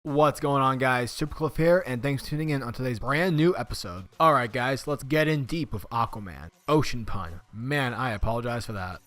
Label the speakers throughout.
Speaker 1: What's going on, guys? SuperCliff here, and thanks for tuning in on today's brand new episode. Alright guys, let's get in deep with Aquaman. Ocean pun. Man, I apologize for that.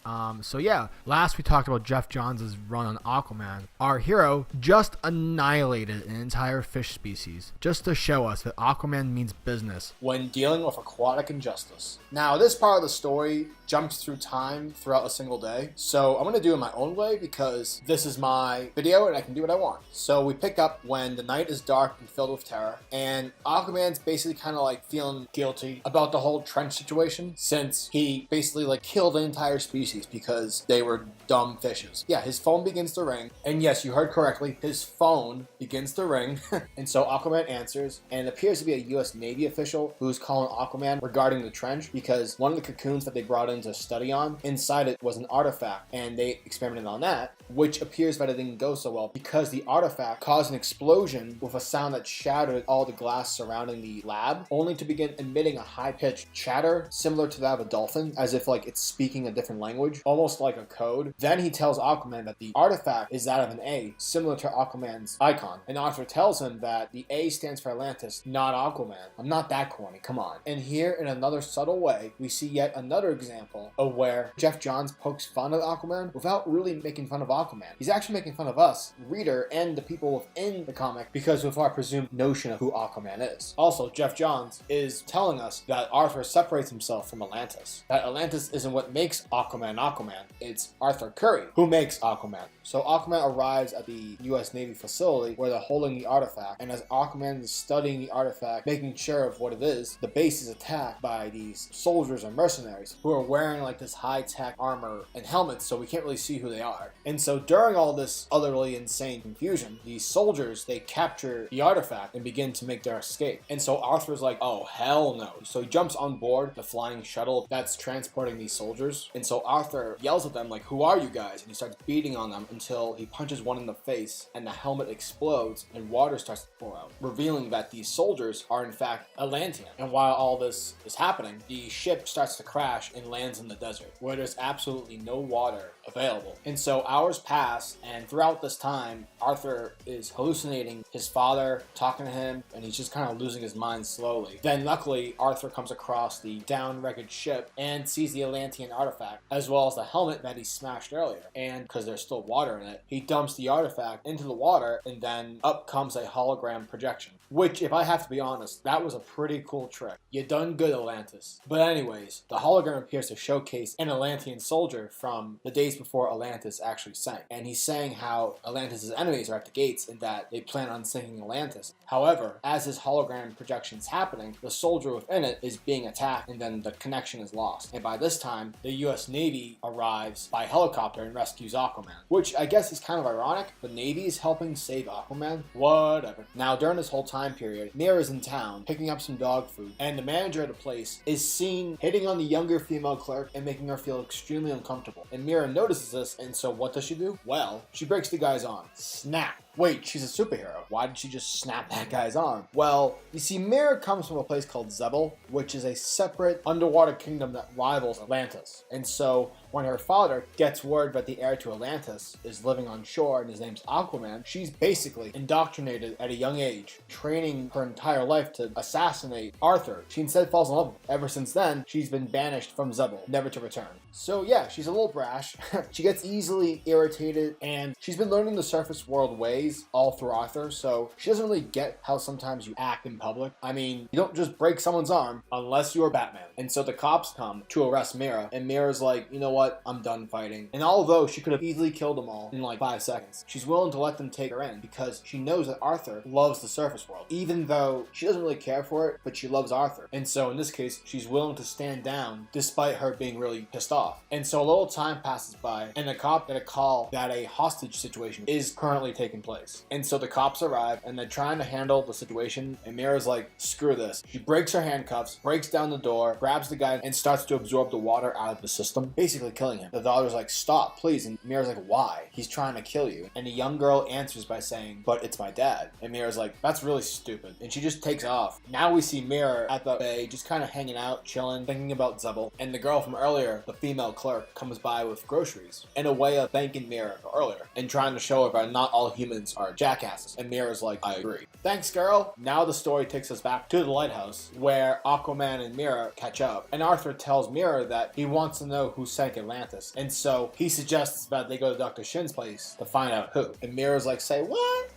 Speaker 1: So yeah, last we talked about Geoff Johns' run on Aquaman. Our hero just annihilated an entire fish species, just to show us that Aquaman means business
Speaker 2: when dealing with aquatic injustice. Now, this part of the story jumps through time throughout a single day, so I'm going to do it my own way because this is my video and I can do what I want. So we pick up when the night is dark and filled with terror, and Aquaman's basically kind of like feeling guilty about the whole trench situation since he basically like killed an entire species because they were dumb fishes. Yeah, his phone begins to ring, and yes, you heard correctly, his phone begins to ring, and so Aquaman answers, and it appears to be a US Navy official who's calling Aquaman regarding the trench because one of the cocoons that they brought in to study on, inside it was an artifact, and they experimented on that, which appears that it didn't go so well because the artifact caused an explosion with a sound that shattered all the glass surrounding the lab, only to begin emitting a high-pitched chatter similar to that of a dolphin, as if like it's speaking a different language, almost like a code. Then he tells Aquaman that the artifact is that of an A, similar to Aquaman's icon, and Arthur tells him that the A stands for Atlantis, not Aquaman. I'm not that corny, come on. And here, in another subtle way, we see yet another example of where Geoff Johns pokes fun at Aquaman without really making fun of Aquaman. He's actually making fun of us, reader, and the people within the comic because of our presumed notion of who Aquaman is. Also, Geoff Johns is telling us that Arthur separates himself from Atlantis. That Atlantis isn't what makes Aquaman Aquaman, it's Arthur Curry who makes Aquaman. So Aquaman arrives at the US Navy facility where they're holding the artifact, and as Aquaman is studying the artifact, making sure of what it is, the base is attacked by these soldiers and mercenaries who are wearing like this high-tech armor and helmets, so we can't really see who they are. And so during all this utterly insane confusion, the soldiers, they capture the artifact and begin to make their escape. And so Arthur's like, oh hell no. So he jumps on board the flying shuttle that's transporting these soldiers. And so Arthur yells at them like, who are you guys? And he starts beating on them until he punches one in the face and the helmet explodes and water starts to pour out, revealing that these soldiers are in fact Atlantean. And while all this is happening, the ship starts to crash and lands in the desert where there's absolutely no water available. And so hours pass, and throughout this time Arthur is hallucinating his father talking to him, and he's just kind of losing his mind slowly. Then luckily Arthur comes across the down-wrecked ship and sees the Atlantean artifact as well as the helmet that he smashed earlier, and because there's still water in it, he dumps the artifact into the water, and then up comes a hologram projection, which, if I have to be honest, that was a pretty cool trick. You done good, Atlantis. But anyways, the hologram appears to showcase an Atlantean soldier from the days before Atlantis actually sank. And he's saying how Atlantis' enemies are at the gates and that they plan on sinking Atlantis. However, as his hologram projection is happening, the soldier within it is being attacked, and then the connection is lost. And by this time, the US Navy arrives by helicopter and rescues Aquaman, which I guess is kind of ironic. The Navy is helping save Aquaman? Whatever. Now, during this whole time period, Mira's in town picking up some dog food, and the manager of the place is seen hitting on the younger female clerk and making her feel extremely uncomfortable. And Mira notices this, and so what does she do? Well, she breaks the guy's arm. Snap. Wait, she's a superhero. Why did she just snap that guy's arm? Well, you see, Mira comes from a place called Zebel, which is a separate underwater kingdom that rivals Atlantis. And so when her father gets word that the heir to Atlantis is living on shore and his name's Aquaman, she's basically indoctrinated at a young age, training her entire life to assassinate Arthur. She instead falls in love with him. Ever since then, she's been banished from Zebel, never to return. So yeah, she's a little brash. She gets easily irritated, and she's been learning the surface world ways all through Arthur, so she doesn't really get how sometimes you act in public. I mean, you don't just break someone's arm unless you're Batman. And so the cops come to arrest Mira, and Mira's like, you know what, I'm done fighting. And although she could have easily killed them all in like 5 seconds, she's willing to let them take her in because she knows that Arthur loves the surface world, even though she doesn't really care for it, but she loves Arthur. And so in this case, she's willing to stand down despite her being really pissed off. And so a little time passes by, and the cop get a call that a hostage situation is currently taking place. And so the cops arrive, and they're trying to handle the situation, and Mira's like, screw this. She breaks her handcuffs, breaks down the door, grabs the guy, and starts to absorb the water out of the system. Basically basically killing him. The daughter's like, stop, please. And Mira's like, why? He's trying to kill you. And the young girl answers by saying, but it's my dad. And Mira's like, that's really stupid. And she just takes off. Now we see Mira at the bay, just kind of hanging out, chilling, thinking about Zebel. And the girl from earlier, the female clerk, comes by with groceries in a way of thanking Mira for earlier and trying to show her that not all humans are jackasses. And Mira's like, I agree. Thanks, girl. Now the story takes us back to the lighthouse where Aquaman and Mira catch up. And Arthur tells Mira that he wants to know who sank Atlantis. And so he suggests that they go to Dr. Shin's place to find out who. And Mira's like, say what?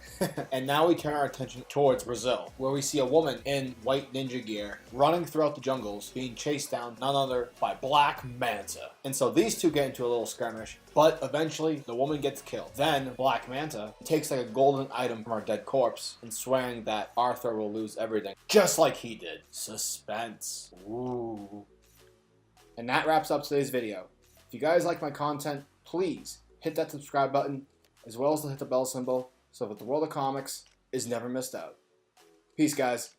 Speaker 2: And now we turn our attention towards Brazil, where we see a woman in white ninja gear running throughout the jungles, being chased down none other by Black Manta. And so these two get into a little skirmish, but eventually the woman gets killed. Then Black Manta takes like a golden item from our dead corpse and swearing that Arthur will lose everything, just like he did. Suspense. Ooh. And that wraps up today's video. If you guys like my content, please hit that subscribe button, as well as hit the bell symbol, so that the world of comics is never missed out. Peace, guys.